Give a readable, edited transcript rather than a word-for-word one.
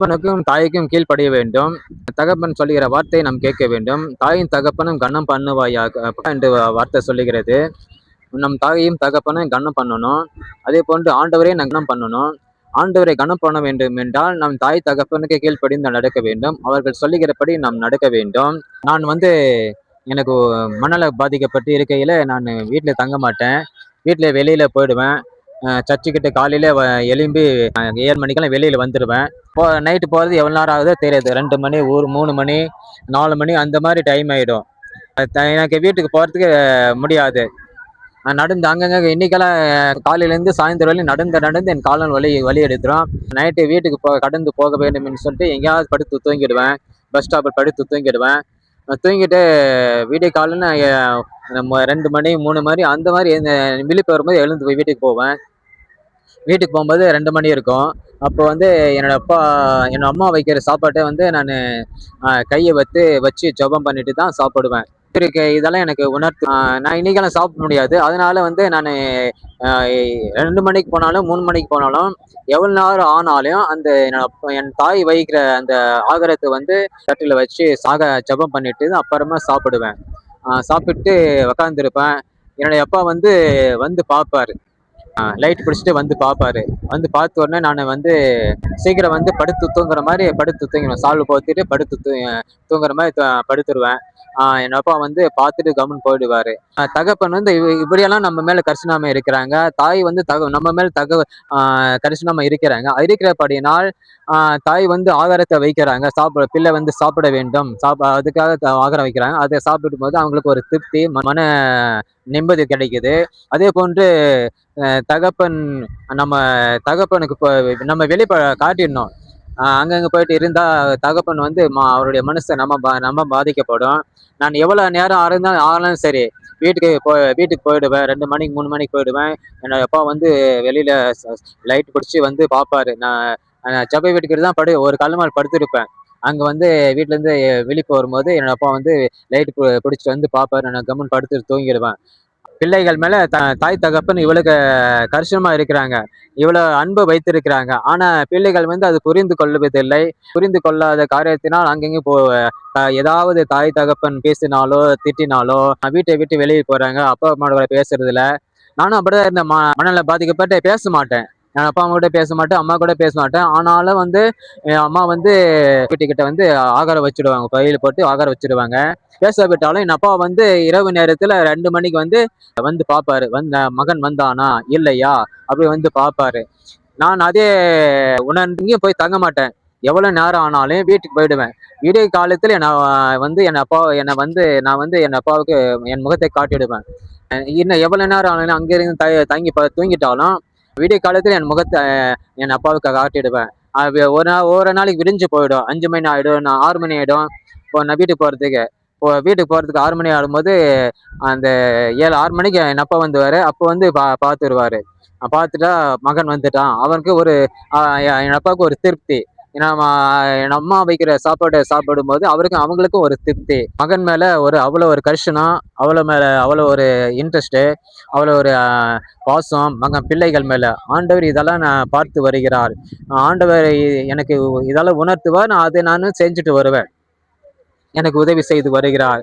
தகப்பனுக்கும் தாய்க்கும் கீழ்ப்படிய வேண்டும். தகப்பன் சொல்லுகிற வார்த்தையை நாம் கேட்க வேண்டும். தாயும் தகப்பனும் கனம் பண்ணுவாயாக என்று வார்த்தை சொல்லுகிறது. நம் தாயையும் தகப்பனும் கனம் பண்ணணும். அதே போன்று ஆண்டவரையும் கனம் பண்ணணும். ஆண்டவரை கனம் பண்ண வேண்டும் என்றால் நம் தாய் தகப்பனுக்கு கீழ்ப்படிந்து நடக்க வேண்டும். அவர்கள் சொல்லுகிறபடி நாம் நடக்க வேண்டும். நான் எனக்கு மனநல பாதிக்கப்பட்டு இருக்கையில நான் வீட்டில் தங்க மாட்டேன். வீட்டில் வெளியில போயிடுவேன். சர்ச்சுக்கிட்ட காலையில எழும்பி 7 மணிக்கெல்லாம் வெளியில வந்துடுவேன். நைட்டு போகிறது எவ்வளோ நேரம் ஆகுதோ தெரியாது. 2 மணி, 3 மணி, 4 மணி அந்த மாதிரி டைம் ஆகிடும். எனக்கு வீட்டுக்கு போகிறதுக்கு முடியாது. நடந்து அங்கங்கே இன்னைக்கெல்லாம் காலையிலேருந்து சாயந்தரம் வரையும் நடந்து நடந்து என் காலம் வலி எடுத்துரும். நைட்டு வீட்டுக்கு கடந்து போக வேண்டும் என்று சொல்லிட்டு எங்கேயாவது படுத்து தூங்கிடுவேன். பஸ் ஸ்டாப்பில் படுத்து தூங்கிடுவேன். தூங்கிட்டு விடிய காலையில் 2 மணி 3 மணி அந்த மாதிரி விழிப்பு வரும்போது எழுந்து வீட்டுக்கு போவேன். வீட்டுக்கு போகும்போது 2 மணி இருக்கும். அப்போ என்னோட அம்மா வைக்கிற சாப்பாட்டை நான் கையை வச்சு ஜெபம் பண்ணிட்டு தான் சாப்பிடுவேன். இதெல்லாம் எனக்கு உணர்த்து. நான் இன்னைக்கெல்லாம் சாப்பிட முடியாது. அதனால நான் 2 மணிக்கு போனாலும் 3 மணிக்கு போனாலும் எவ்வளவு நேரம் ஆனாலும் என் தாய் வைக்கிற அந்த ஆகாரத்தை தட்டில் வச்சு ஜெபம் பண்ணிட்டு அப்புறமா சாப்பிடுவேன். சாப்பிட்டு உக்காந்துருப்பேன். என்னுடைய அப்பா வந்து பார்ப்பாரு. லைட் பிடிச்சிட்டு வந்து பார்ப்பாரு. வந்து பார்த்த உடனே நான் சீக்கிரம் படுத்து தூங்குற மாதிரி படுத்து தூங்கிடுவேன். சால்வை போத்திட்டு படுத்து தூங்குற மாதிரி படுத்துருவேன். என் அப்பா பார்த்துட்டு கம்முன்னு போயிடுவாரு. தகப்பன் இப்படியெல்லாம் நம்ம மேல கரிசனமா இருக்கிறாங்க. தாய் நம்ம மேல கரிசனமா இருக்கிறாங்க. இருக்கிறபடியினால் தாய் ஆகாரத்தை வைக்கிறாங்க. பிள்ளை சாப்பிட வேண்டும். அதுக்காக ஆகாரம் வைக்கிறாங்க. அதை சாப்பிடும் போது அவங்களுக்கு ஒரு திருப்தி, மன நிம்மதி கிடைக்குது. அதே போன்று தகப்பன் நம்ம தகப்பனுக்கு நம்ம வெளியே காட்டிடணும். அங்கங்க போயிட்டு இருந்தா தகப்பன் அவருடைய மனசை நம்ம பாதிக்கப்படும். நான் எவ்வளவு நேரம் ஆனாலும் சரி வீட்டுக்கு போயிடுவேன். 2 மணிக்கு 3 மணிக்கு போயிடுவேன். என்னோட அப்பா வெளியில லைட் பிடிச்சி பார்ப்பாரு. நான் ஜெப வீட்டுக்கிட்ட தான் ஒரு கல்லு மேல படுத்திருப்பேன். அங்க வீட்டுல இருந்து விழிப்பு வரும்போது என்னோட அப்பா லைட் பிடிச்சிட்டு பார்ப்பாரு. நான் கம்முன்னு படுத்து தூங்கிடுவேன். பிள்ளைகள் மேல தாய் தகப்பன் இவ்வளவு கரிசனமா இருக்கிறாங்க. இவ்வளவு அன்பு வைத்திருக்கிறாங்க. ஆனா பிள்ளைகள் அது புரிந்து கொள்வதில்லை. புரிந்து கொள்ளாத காரியத்தினால் அங்கங்க ஏதாவது தாய் தகப்பன் பேசினாலோ திட்டினாலோ வீட்டை விட்டு வெளியே போறாங்க. அப்பா அம்மா பேசுறது இல்ல. நானும் அப்படிதான் இருந்தேன். மனநல பாதிக்கப்பட்டு பேச மாட்டேன். என் அப்பா அம்மா கூட பேச மாட்டேன். அம்மா கூட பேச மாட்டேன். ஆனாலும் என் அம்மா வீட்டுக்கிட்ட ஆகாரம் வச்சிடுவாங்க. பையில போட்டு ஆகாரம் வச்சிடுவாங்க. பேச விட்டாலும் என் அப்பா இரவு நேரத்துல 2 மணிக்கு பார்ப்பாரு. மகன் வந்தானா இல்லையா அப்படி பார்ப்பாரு. நான் அதே உணர்ந்து போய் தங்க மாட்டேன். எவ்வளவு நேரம் ஆனாலும் வீட்டுக்கு போயிடுவேன். விடிய காலத்துல நான் என் அப்பாவுக்கு என் முகத்தை காட்டிடுவேன். இன்னும் எவ்வளவு நேரம் ஆனாலும் அங்கிருந்து தங்கி தூங்கிட்டாலும் விடிய காலத்துல என் முகத்தை என் அப்பாவுக்கு காட்டிடுவேன். ஒரு நாளைக்கு விடிஞ்சு போயிடும். 5 மணி ஆயிடும், 6 மணி ஆயிடும். இப்போ நான் வீட்டுக்கு போறதுக்கு 6 மணி ஆகும்போது அந்த 6 மணிக்கு என் அப்பா வந்துருவாரு. அப்போ பார்த்துருவாரு. பார்த்துட்டா மகன் வந்துட்டான். அவனுக்கு என் அப்பாவுக்கு ஒரு திருப்தி. ஏன்னா என் அம்மா வைக்கிற சாப்பாட்டை சாப்பிடும்போது அவங்களுக்கும் ஒரு திருப்தி. மகன் மேல அவ்வளவு ஒரு கரிசனம், அவ்வளவு ஒரு இன்ட்ரெஸ்ட், அவ்வளவு ஒரு பாசம் பிள்ளைகள் மேல. ஆண்டவர் இதெல்லாம் நான் பார்த்து வருகிறார். ஆண்டவர் எனக்கு இதெல்லாம் உணர்த்துவார். அதை நானும் செஞ்சுட்டு வருவேன். எனக்கு உதவி செய்து வருகிறார்.